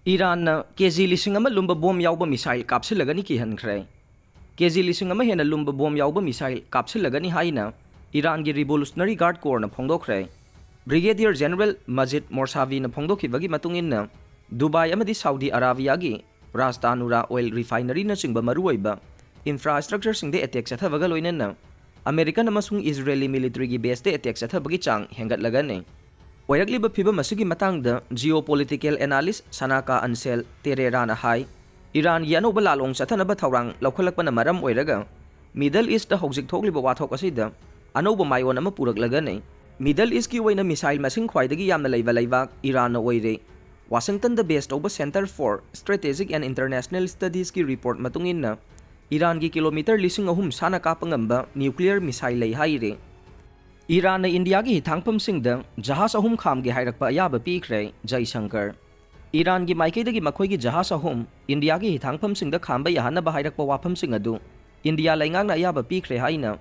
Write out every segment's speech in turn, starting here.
Iranna KG Lising Lumba bom Yaoba missile Kapsillagani Kihankhre. KG Lising Hena Lumba bom Yaoba missile Kapsillagani Haina, Iran gi Revolutionary Guard Corps na Pongdokre. Brigadier General Majid Morsavi na Pongdoki Bagi Matungin na Dubai amadi Saudi Arabia gi Ras Tanura Oil Refinery na singba maruoiba infrastructure singde attack sa thabaga loinan na American amasung Israeli military gi base de attack sa thabagi chang hengat lagane. Oiragliba phibam asigi matangda geopolitical analyst Sanaka Ansel Tererana hai Iran gi anoba lalong sa thanaba thawrang lawkhalakpa na maram oiraga Middle East da hogjik thogliba wathok asida anoba mayon ama purak lagane. Middle East ki waina missile masing khwaidagi yamna leiba Iran na oire. Washington the based over Center for Strategic and International Studies ki report matungin na Iran ki kilometer lising ahum sana kapangamba nuclear missile lay haire. Iran na India ki Hithangphamsingda Jahaj Ahum Khamge Hairakpa Ayaba Pikhre Jaishankar. Iran ki maikaidagi makhoi ki Jahaj Ahum India ki Hithangphamsingda khamba yahana ba Hairakpa waphamsing adu India laingang na Ayaba Pikhre haina.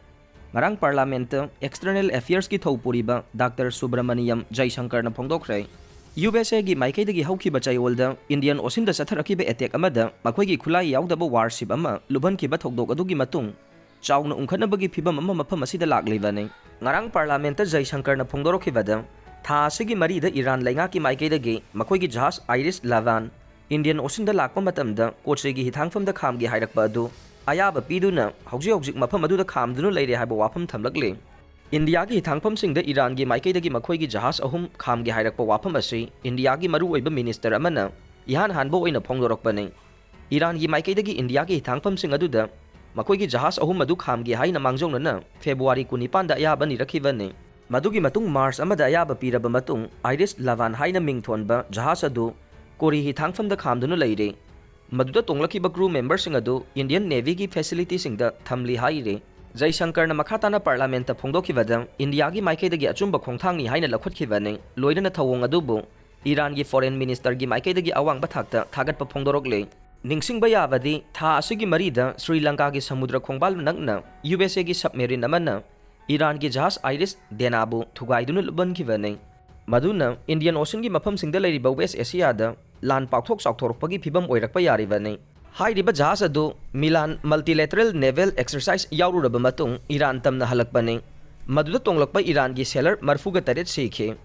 Marang Parliament External Affairs ki thopuriba Dr. Subramaniam Jaishankar na phongdokre. USA gi maikaidagi haukiba chayolda Indian Ocean da satharakiba attack amada makhoi gi khulai yaudaba warship ama lubhankiba thokdok adugi matung chawna ungkhanabagi phibam ama mafam asida laklibane. Ngarang Parliament Jaishankar na phongdorokibada tha asigi mari da Iran lainga ki maikaidagi makhoi gi Jahaj Iris Lavan Indian Ocean da lakpa matamda koche gi Hithangphamda Khamge Hairakpa adu Ayaba piduna hojik mafam adu da khamdunu leire haiba wafam thamlakle. India ki Hithangphamsingda Iran gi maikaidagi makhoi gi Jahaj Ahum Khamge Hairakpa wafam asi India gi maru oiba minister amana ihan hanbo oina phongdorokpane. Iran gi maikaidagi India ki Hithangphamsing aduda makhoi gi Jahaj Ahum adu Khamge haina mangjongna February 19 da Ayaba ni rakhibane. Madugi matung March amada Ayaba piraba matung Iris Lavan haina mingthonba Jahaj adu Kori Hithangphamda khamdunu leire. Maduda tonglakiba crew member sing adu Indian Navy ki facility singda thamli haire. Jaishankar na makhatana Parliament ta phongdokibada India gi maikaidagi achumba khongthangni haina lakhotkibane loidana thawong adubu Iran gi foreign minister gi maikaidagi awangba thakta thagatpa phongdorokle. Ningsingba yabadi tha asigi marida Sri Lanka gi samudra khongbal nakna USA gi submarine amana Iran gi Jahaj Iris Denabu thugaidunu lubankibane. Maduna Indian Ocean gi mafam singda leiriba West Asia da lan pakthok sakthorpagi phibam oirakpa yaribane. Hairiba Jahaj adu Milan multilateral naval exercise yaururaba matung Iran tamna halakpane. Maduda tonglakpa Iran gi sailor marfuga taret sikhe.